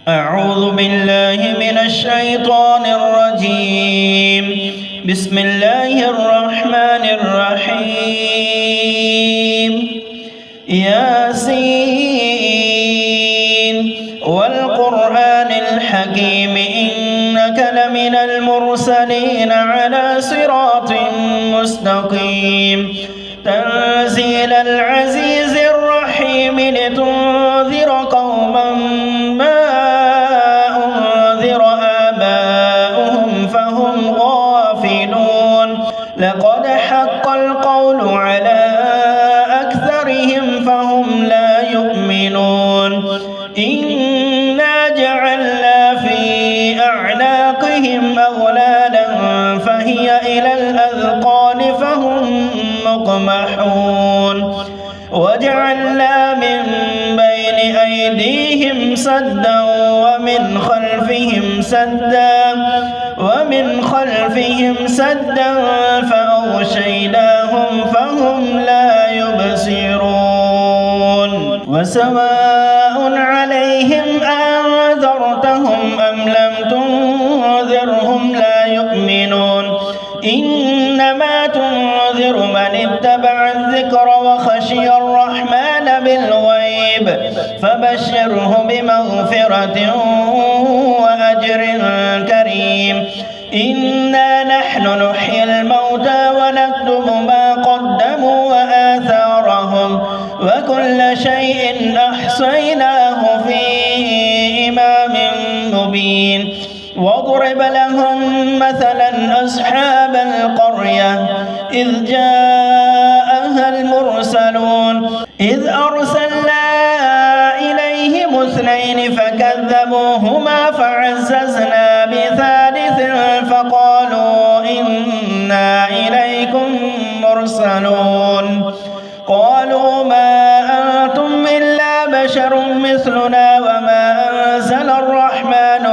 أعوذ بالله من الشيطان الرجيم. بسم الله الرحمن الرحيم. ياسين والقرآن الحكيم إنك لمن المرسلين على صراط مستقيم. تنزيل العزيز الرحيم لتنذر قوما ما أنذر آباؤهم فهم غافلون. لقد حق القول على أكثرهم فهم لا يؤمنون. إنا جعلنا في أعناقهم أغلالا فهي إلى الأذقان فهم مقمحون. وجعلنا من بين أيديهم سدا ومن خلفهم سدا فأغشيناهم فهم لا يبصرون. وسواء عليهم أنذرتهم أم لم تنذرهم لا يؤمنون. إنما تنذر من اتبع الذكر وخشي الرحمن بالغيب فبشره بمغفرة وأجر كريم. إنا نحن نحيي الموتى ونكتب ما قدموا وآثارهم وكل شيء أحصيناه في إمام مبين. واضرب لهم مثلا أصحاب القرية إذ جاءها المرسلون إذ أرسلنا إليهم اثنين فكذبوهما فعززنا بثالث فقالوا إنا إليكم مرسلون. قالوا ما أنتم إلا بشر مثلنا وما أنزل الرحمن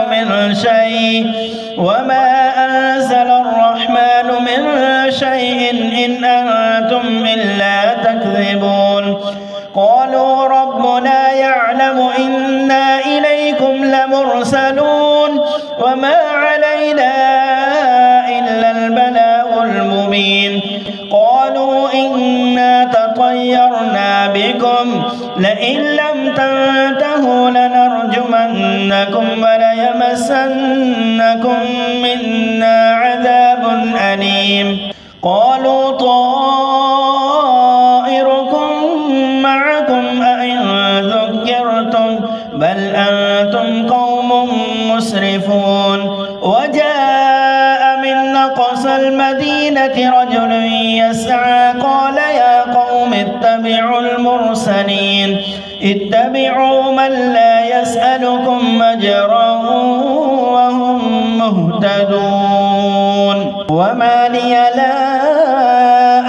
من شيء إن أنتم إلا تكذبون. قالوا ربنا يعلم إنا إليكم لمرسلون وما علينا إلا البلاغ المبين. قالوا إنا تطيرنا بكم لئن لم تنتهوا لنرجمنكم وليمسنكم منا عذاب أليم. قالوا طائركم معكم أئن ذكرتم بل أنتم قوم مسرفون. وجاء من أقصى المدينة رجل يسعى قال يا قوم اتبعوا المرسلين اتبعوا من لا يسألكم أجرا وهم مهتدون. وما لي لا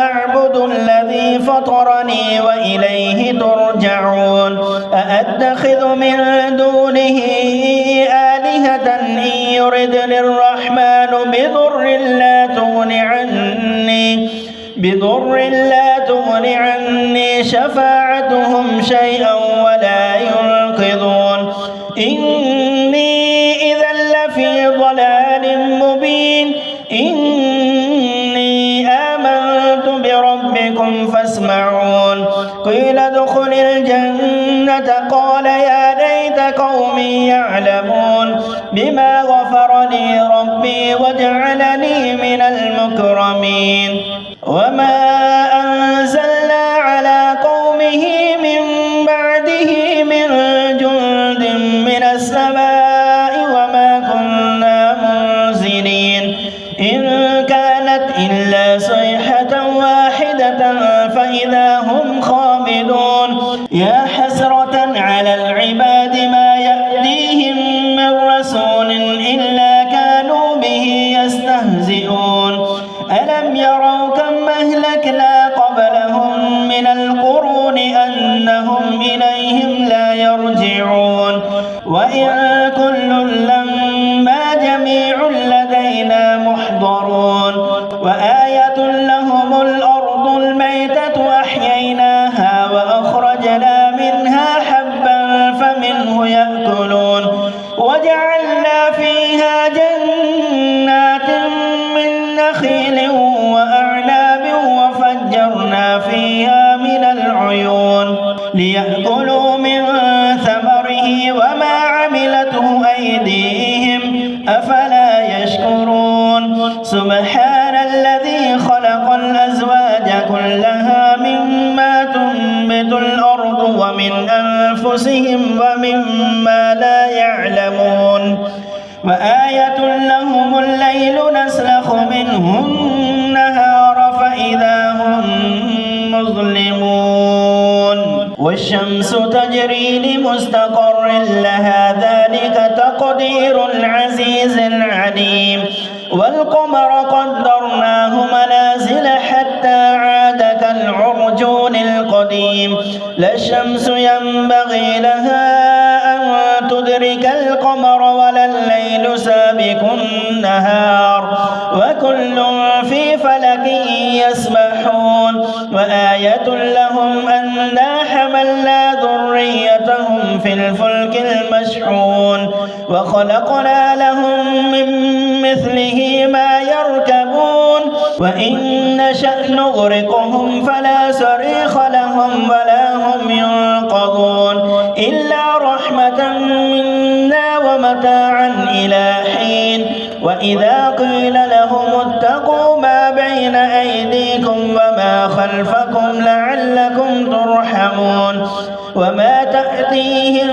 أعبد الذي فطرني وإليه ترجعون. أأتخذ من دونه آلهة إن يردني الرحمن بضر لا تغن عني شفاعتهم شيئا ولا ينقذون. إني إذا لفي ضلال مبين. إني آمنت بربكم فاسمعون. قيل ادخل الجنة قال يا ليت قومي يعلمون بما غفر لي ربي وجعلني من المكرمين. وما أنزلنا على قومه من بعده من جند من السماء وما كنا منزلين. إن كانت إلا صيحة واحدة فإذا هم خامدون. يا حسرة على العباد ما يأتيهم من رسول إلا كانوا به يستهزئون. ألم يروا كم أهلكنا قبلهم من القرون أنهم إليهم لا يرجعون. وإن كل لما جميع لدينا محضرون. وآية لهم الأرض الميتة أحييناها وأخرجنا منها حبا فمنه يأكلون تناله أيديهم أفلا يشكرون سبحان الذي خلق الأزواج كلها مما تنبت الأرض ومن أنفسهم ومما لا يعلمون وآية لهم الليل نسلخ منه النهار فإذا هم مظلمون والشمس تجري لمستقر لها ذلك تقدير العزيز العليم والقمر قدرناه منازل حتى عاد كالعرجون القديم لا الشمس ينبغي لها أن تدرك القمر ولا الليل سابق النهار وكل في فلك يسبحون وآية لهم أنا حملنا ذريتهم في الفلك المشحون وخلقنا لهم من مثله ما يركبون وإن نشأ نغرقهم فلا صريخ لهم ولا هم ينقذون إلا رحمة منا ومتاعا إلى حين وإذا قيل لهم اتقوا ما بين أيديكم وما خلفكم لعلكم ترحمون وما تأتيهم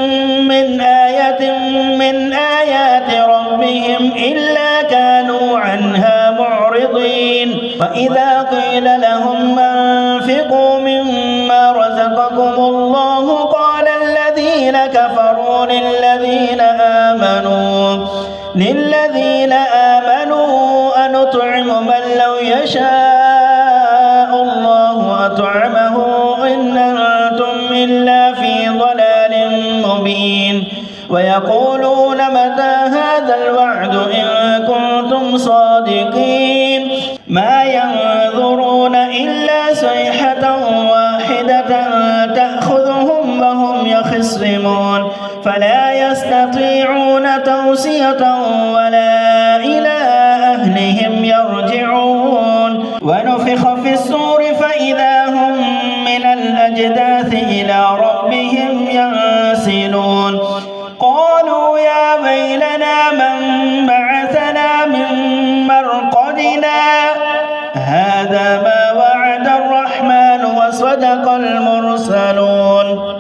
من آية من آيات ربهم إلا كانوا عنها معرضين وإذا قيل لهم أنفقوا مما رزقكم الله قال الذين كفروا للذين آمنوا أنطعم من لو يشاء الله أطعمه إن أنتم إلا في ضلال مبين ويقولون متى هذا الوعد إن كنتم صادقين ما ينظرون إلا صيحة واحدة تأخذهم وهم يخصمون فلا يستطيعون توصية ولا إلى أهلهم يرجعون ونفخ في الصور فإذا هم من الأجداث إلى ربهم ينسلون قالوا يا ويلنا من بعثنا من مرقدنا هذا ما وعد الرحمن وصدق المرسلون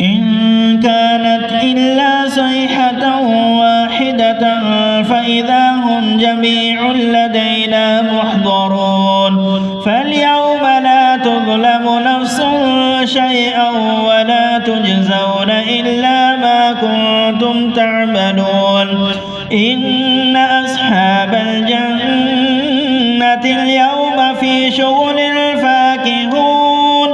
إن كانت إلا صيحة واحدة فإذا هم جميع لدينا محضرون فاليوم لا تظلم نفس شيئا ولا تجزون إلا ما كنتم تعملون إن أصحاب الجنة اليوم في شغل فاكهون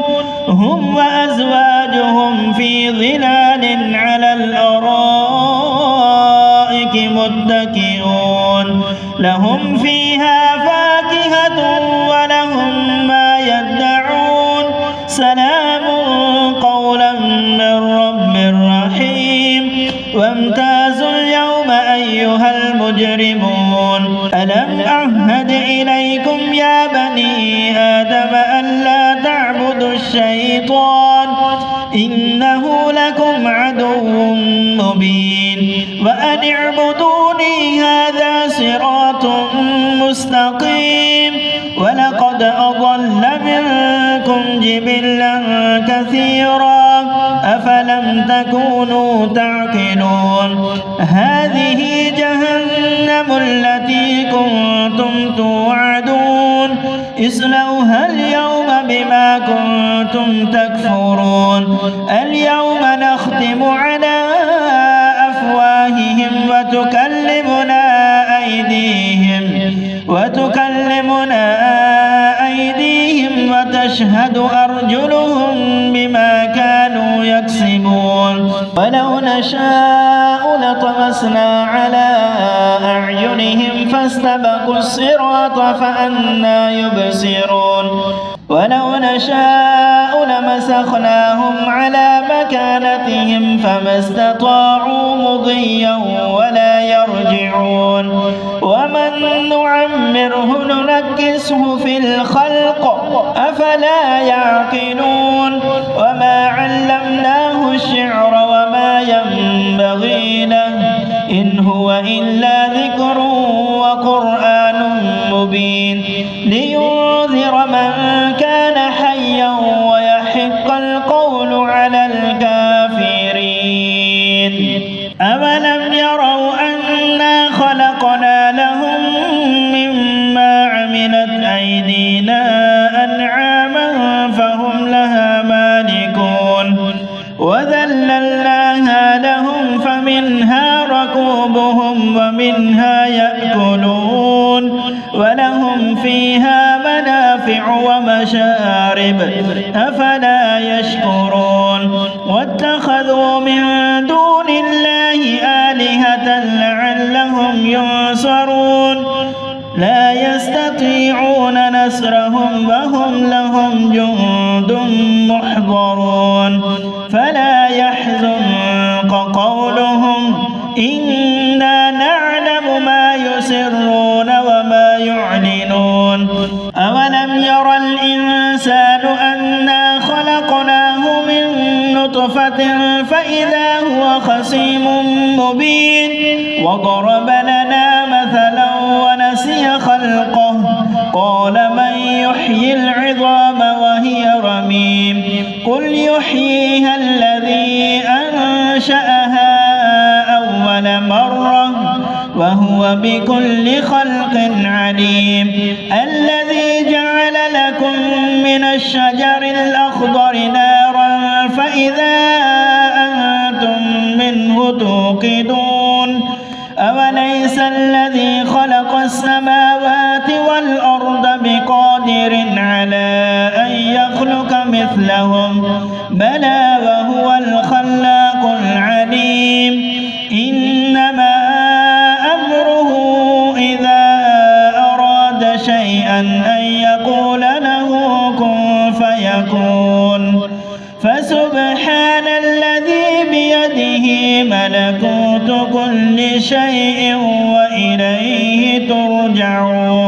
هم وأزواجهم في ظلال على الأرائك متكئون لهم فيها فاكهة ولهم ما يدعون سلام قولا من رب رحيم وامتازوا اليوم أيها المجرمون ألم أعهد إليكم يا بني آدم ألا تعبدوا الشيطان إنه لكم عدو مبين وأن اعبدوني هذا صراط مستقيم ولقد أضل منكم جبلا كثيرا أفلم تكونوا تعقلون هذه جهنم التي كنتم توعدون اصلوها اليوم بما كنتم تكفرون اليوم نختم على أفواههم وتكلمنا أيديهم وتشهد أرجلهم بما كانوا يكسبون ولو نشاء لطمسنا على أعينهم فاستبقوا الصراط فأنى يبصرون ولو نشاء لمسخناهم على مكانتهم فما استطاعوا مضيا ولا يرجعون ومن نعمره ننكسه في الخلق أفلا يعقلون وما علمناه الشعر وما ينبغي له إن هو إلا ذكر وقرآن مبين لينذر من كان حيا ويحق القول على الكافرين أولم يروا أنا خلقنا لهم مما عملت أيدينا أنعاما فهم لها مالكون وذللناها لهم فمنها ركوبهم ومنها يأكلون ولهم فيها منافع ومشارب أفلا يشكرون واتخذوا من دون الله آلهة لعلهم ينصرون لا يستطيعون نصرهم وهم لهم جند محضرون فلا يحزنك قولهم إنا نعلم ما يسرون وما يعلنون أولم يرى الإنسان أنا خلقناه من نطفة فإذا هو خصيم مبين وضرب لنا مثلا ونسي خلقه قال من يحيي العظام وهي رميم قل يحييها الذي أنشأها أول مرة وهو بكل خلق عليم الذي جعل لكم من الشجر الأخضر نارا فإذا أنتم منه توقدون أوليس الذي خلق السماوات والأرض بقادر على أن يخلق مثلهم بلى وهو الخلاق العليم إنما أمره إذا أراد شيئا أن يقول له كن فيكون فسبحان الذي بيده ملكوت كل شيء وإليه ترجعون